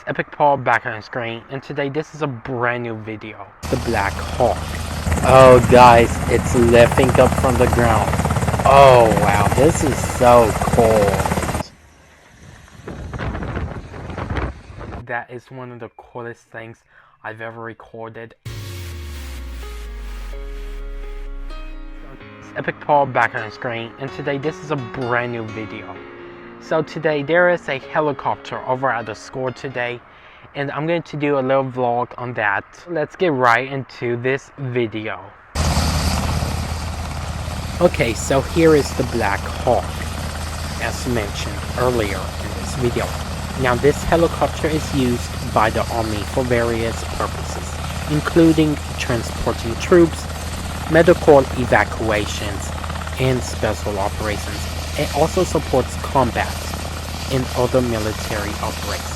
Epic Paul back on screen, and today this is a brand new video. The Black Hawk. Oh guys, it's lifting up from the ground. Oh wow, this is so cool. That is one of the coolest things I've ever recorded. It's Epic Paul back on screen, and today this is a brand new video. So today there is a helicopter over at the school today, and I'm going to do a little vlog on that. Let's get right into this video. Okay, so here is the Black Hawk, as mentioned earlier in this video. Now this helicopter is used by the Army for various purposes, including transporting troops, medical evacuations, and special operations. It also supports combat and other military operations.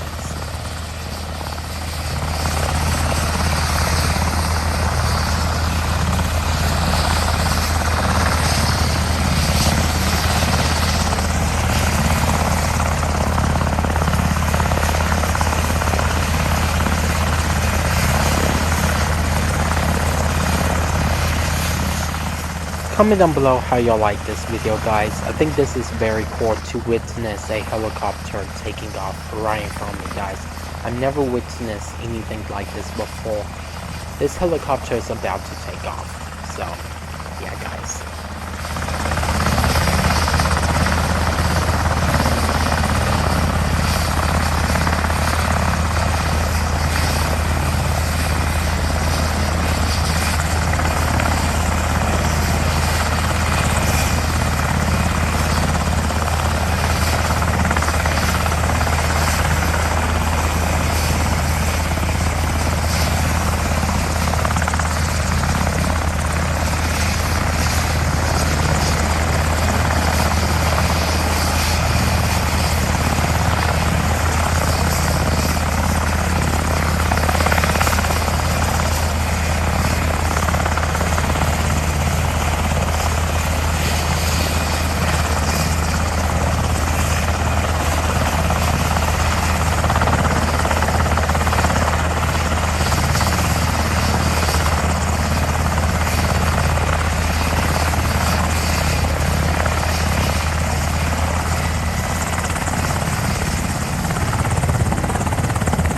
Comment down below how y'all like this video, guys. I think this is very cool to witness a helicopter taking off right in front of me, guys. I've never witnessed anything like this before. This helicopter is about to take off. So, yeah, guys.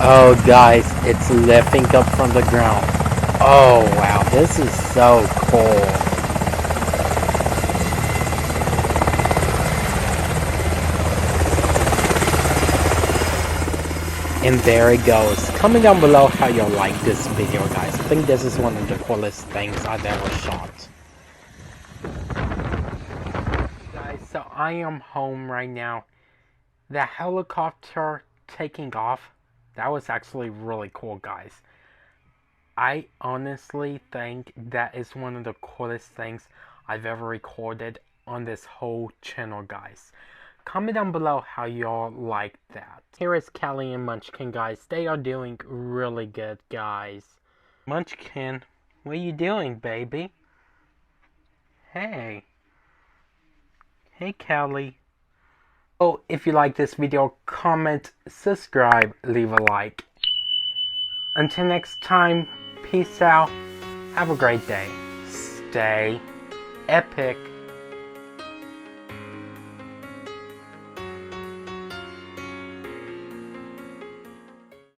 Oh guys, it's lifting up from the ground. Oh wow, this is so cool. And there it goes. Comment down below how y'all like this video, guys. I think this is one of the coolest things I've ever shot. Guys, so I am home right now. The helicopter taking off, that was actually really cool, guys. I honestly think that is one of the coolest things I've ever recorded on this whole channel, guys. Comment down below how y'all like that. Here is Callie and Munchkin, guys. They are doing really good, guys. Munchkin, what are you doing, baby? Hey. Hey, Callie. Oh, if you like this video, comment, subscribe, leave a like. Until next time, peace out. Have a great day. Stay epic.